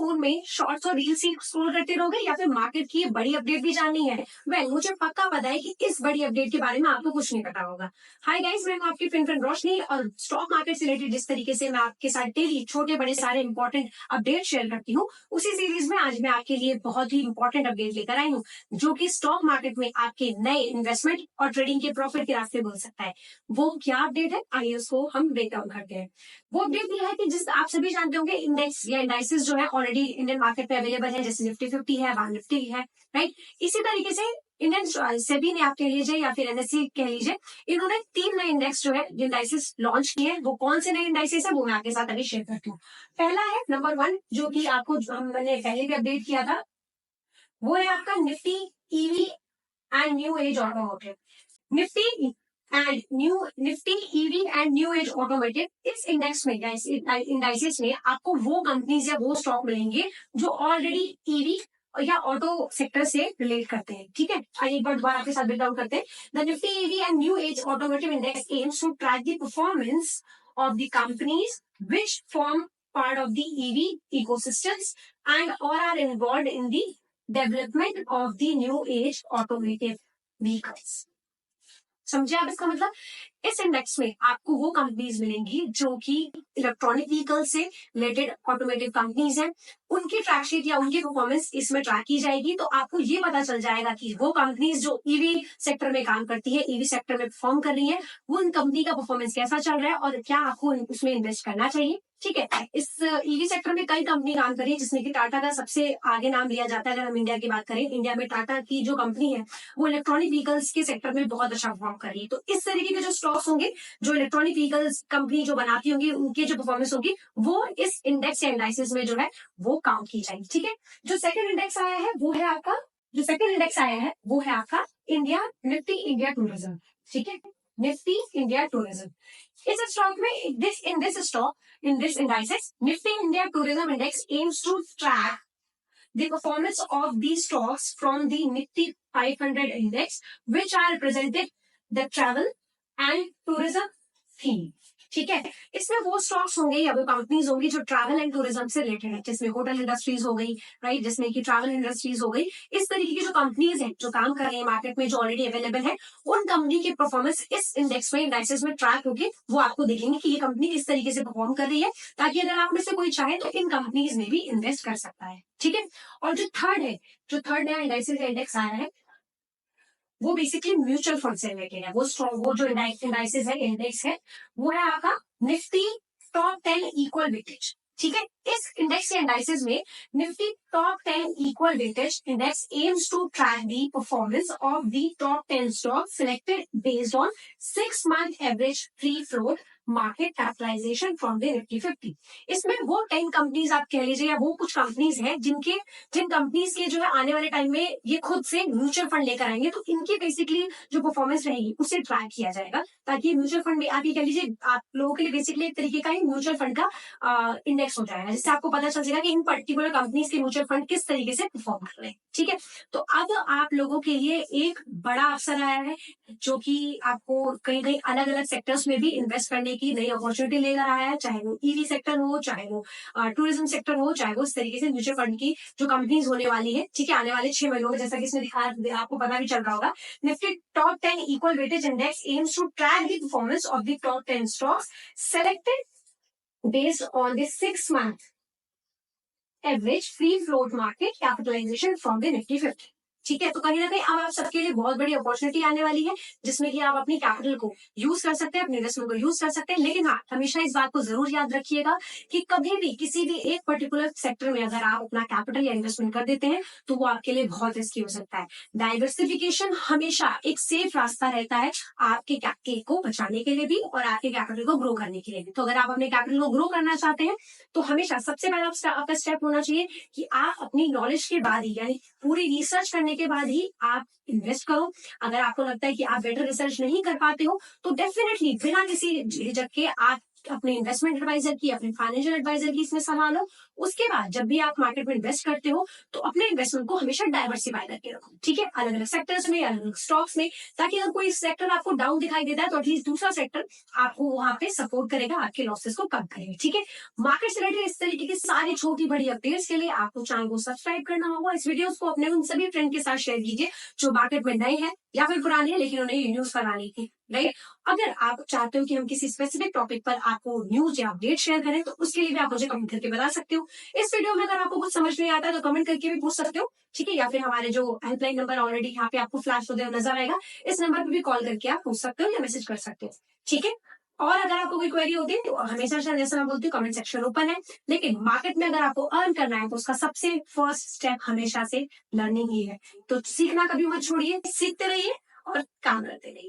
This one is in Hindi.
फोन में शॉर्ट्स और रील्स ही स्क्रॉल करते रहोगे या फिर मार्केट की बड़ी अपडेट भी जाननी है? मुझे पक्का पता है कि इस बड़ी अपडेट के बारे में आपको कुछ नहीं पता होगा। हाय गाइस, मैं हूं आपकी फ्रेंड रोशनी और स्टॉक मार्केट से रिलेटेड जिस तरीके से मैं आपके साथ डेली छोटे बड़े सारे इंपॉर्टेंट अपडेट शेयर करती हूँ, उसी सीरीज में आज मैं आपके लिए बहुत ही इंपॉर्टेंट अपडेट लेकर आई हूँ, जो कि स्टॉक मार्केट में आपके नए इन्वेस्टमेंट और ट्रेडिंग के प्रॉफिट के रास्ते बोल सकता है। वो क्या अपडेट है, आइए उसको हम ब्रेक डाउन करते हैं। वो अपडेट ये है कि जिस आप सभी जानते होंगे, इंडेक्स या इंडाइसेस जो है ऑलरेडी इंडियन मार्केट पे अवेलेबल है, जैसे निफ्टी 50 है, बैंक निफ्टी है, राइट। इसी तरीके से इंडियन सेबी ने आप कह लीजिए या फिर एनएससी कह लीजिए, इन्होंने 3 नए इंडेक्स जो है इंडाइसेस लॉन्च किए हैं। वो कौन से नए इंडाइसेस है वो मैं आपके साथ अभी शेयर करती हूँ। पहला है नंबर 1, जो कि आपको मैंने पहले भी अपडेट किया था, वो है आपका Nifty EV and new age automotive. Nifty EV and new age automotive, इस इंडेक्स में या इस इंडाइसेस में आपको वो कंपनीज या वो स्टॉक मिलेंगे जो ऑलरेडी ईवी या ऑटो सेक्टर से रिलेट करते हैं। ठीक है, आइए एक बार दोबारा आपके साथ ब्रेक डाउन करते हैं। The Nifty EV and new age automotive index aims to track the performance of the companies which form part of the EV ecosystems and or are involved in the development of the new age automotive vehicles। समझे आप इसका मतलब? इस इंडेक्स में आपको वो कंपनीज मिलेंगी जो कि इलेक्ट्रॉनिक व्हीकल से रिलेटेड ऑटोमेटिव कंपनीज हैं, उनकी ट्रैकशीट या उनकी परफॉर्मेंस इसमें ट्रैक की जाएगी। तो आपको ये पता चल जाएगा कि वो कंपनीज जो ईवी सेक्टर में काम करती है, ईवी सेक्टर में परफॉर्म कर रही है, वो उन कंपनी का परफॉर्मेंस कैसा चल रहा है और क्या आपको उसमें इन्वेस्ट करना चाहिए। ठीक है, इस ईवी सेक्टर में कई कंपनी काम कर रही है, जिसमें कि टाटा का सबसे आगे नाम लिया जाता है। अगर हम इंडिया की बात करें, इंडिया में टाटा की जो कंपनी है वो इलेक्ट्रॉनिक व्हीकल्स के सेक्टर में बहुत अच्छा परफॉर्म कर रही है। तो इस तरीके के जो स्टॉक्स होंगे, जो इलेक्ट्रॉनिक व्हीकल्स कंपनी जो बनाती होंगी, उनकी जो परफॉर्मेंस होगी वो इस इंडेक्स या इंडाइसेस में जो है वो काउंट की जाएगी। ठीक है, जो सेकंड इंडेक्स आया है वो है आपका इंडिया निफ्टी इंडिया टूरिज्म। ठीक है, निफ्टी इंडिया टूरिज्म, इस स्टॉक में in this indices, Nifty India Tourism Index aims to track the performance of these stocks from the Nifty 500 index, which are represented the travel and tourism theme। ठीक है, इसमें वो स्टॉक्स होंगे या वो कंपनीज होंगी जो ट्रैवल एंड टूरिज्म से रिलेटेड है, जिसमें होटल इंडस्ट्रीज हो गई, राइट, जिसमें कि ट्रैवल इंडस्ट्रीज हो गई। इस तरीके की जो कंपनीज हैं जो काम कर रही है मार्केट में, जो ऑलरेडी अवेलेबल है, उन कंपनी की परफॉर्मेंस इस इंडेक्स में, इंडाइसेस में ट्रैक होगी। वो आपको देखेंगे कि ये कंपनी किस तरीके से परफॉर्म कर रही है, ताकि अगर आप में से कोई चाहे तो इन कंपनीज में भी इन्वेस्ट कर सकता है। ठीक है, और जो थर्ड नया इंडाइसेस का इंडेक्स आया है वो बेसिकली म्यूचुअल फंड से रिलेटेड है। वो जो इंडाइसेस है, इंडेक्स है, वो है आपका निफ्टी टॉप 10 इक्वल वेटेज। ठीक है, इस इंडेक्स के इंडाइसेस में Nifty top 10 equal weightage index aims to track the performance of the top 10 stock selected based on 6 month average free float market capitalization from the Nifty 50। इसमें वो 10 कंपनीज आप कह लीजिए या वो कुछ कंपनीज हैं जिन कंपनीज के जो है आने वाले टाइम में ये खुद से म्यूचुअल फंड लेकर आएंगे, तो इनकी बेसिकली जो परफॉर्मेंस रहेगी उसे ट्रैक किया जाएगा, ताकि म्यूचुअल फंड में आप ये कह लीजिए आप लोगों के लिए बेसिकली एक तरीके का ही म्यूचुअल फंड का इंडेक्स हो जाएगा, जिससे आपको पता चल जाएगा कि इन पर्टिकुलर कंपनीज के म्यूचुअल फंड किस तरीके से परफॉर्म कर रहे हैं। ठीक है, तो अब आप लोगों के लिए एक बड़ा अवसर आया है, जो कि आपको कई अलग अलग सेक्टर्स में भी इन्वेस्ट करने की नई अपॉर्चुनिटी लेकर आया है, चाहे वो ईवी सेक्टर हो, चाहे वो टूरिज्म सेक्टर हो, चाहे वो इस तरीके से म्यूचुअल फंड की जो कंपनीज होने वाली है। ठीक है, आने वाले 6 महीनों में, जैसा कि इसमें दिखाया, आपको पता भी चल रहा होगा, Nifty top 10 equal weightage index aims to track the performance of the top 10 stocks selected based on the 6 month average free float market capitalization from the Nifty 50। ठीक है, तो कहीं ना कहीं अब आप सबके लिए बहुत बड़ी अपॉर्चुनिटी आने वाली है, जिसमें कि आप अपनी कैपिटल को यूज कर सकते हैं, अपने इन्वेस्टमेंट को यूज कर सकते हैं। लेकिन हाँ, हमेशा इस बात को जरूर याद रखिएगा कि कभी भी किसी भी एक पर्टिकुलर सेक्टर में अगर आप अपना कैपिटल या इन्वेस्टमेंट कर देते हैं तो वो आपके लिए बहुत रिस्की हो सकता है। डाइवर्सिफिकेशन हमेशा एक सेफ रास्ता रहता है आपके कैपिटल को बचाने के लिए भी और आपके कैपिटल को ग्रो करने के लिए भी। तो अगर आप अपने कैपिटल को ग्रो करना चाहते हैं तो हमेशा सबसे पहला आपका स्टेप होना चाहिए कि आप अपनी नॉलेज के बाद ही, यानी पूरी रिसर्च करने के बाद ही आप इन्वेस्ट करो। अगर आपको लगता है कि आप बेटर रिसर्च नहीं कर पाते हो तो डेफिनेटली बिना किसी झिझक के आप अपने इन्वेस्टमेंट एडवाइजर की, अपने फाइनेंशियल एडवाइजर की इसमें सलाह लो। उसके बाद जब भी आप मार्केट में इन्वेस्ट करते हो तो अपने इन्वेस्टमेंट को हमेशा डाइवर्सिफाई करके रखो। ठीक है, अलग अलग सेक्टर्स में, अलग अलग स्टॉक्स में, ताकि अगर कोई सेक्टर आपको डाउन दिखाई देता है तो एटलीस्ट दूसरा सेक्टर आपको वहां पे सपोर्ट करेगा, आपके लॉसेस को कम करेगा। ठीक है, मार्केट से रिलेटेड इस तरीके की सारी हमारी छोटी बड़ी अपडेट्स के लिए आपको चैनल को सब्सक्राइब करना होगा। इस वीडियोस को अपने उन सभी फ्रेंड के साथ शेयर कीजिए जो मार्केट में नए हैं या फिर पुराने हैं लेकिन उन्हें न्यूज करानी थी, राइट। अगर आप चाहते हो कि हम किसी स्पेसिफिक टॉपिक पर आपको न्यूज या अपडेट शेयर करें तो उसके लिए भी आप मुझे कमेंट करके बता सकते हो। इस वीडियो में अगर आपको कुछ समझ नहीं आता तो कमेंट करके भी पूछ सकते हो, ठीक है। या फिर हमारे जो हेल्पलाइन नंबर ऑलरेडी यहाँ पे आपको फ्लैश होते हुए नजर आएगा, इस नंबर पर भी कॉल करके आप पूछ सकते हो या मैसेज कर सकते हो, ठीक है। और अगर आपको कोई क्वेरी होती है तो हमेशा से जैसा मैं बोलती हूँ कमेंट सेक्शन ओपन है, लेकिन मार्केट में अगर आपको अर्न करना है तो उसका सबसे फर्स्ट स्टेप हमेशा से लर्निंग ही है। तो सीखना कभी मत छोड़िए, सीखते रहिए और काम करते रहिए।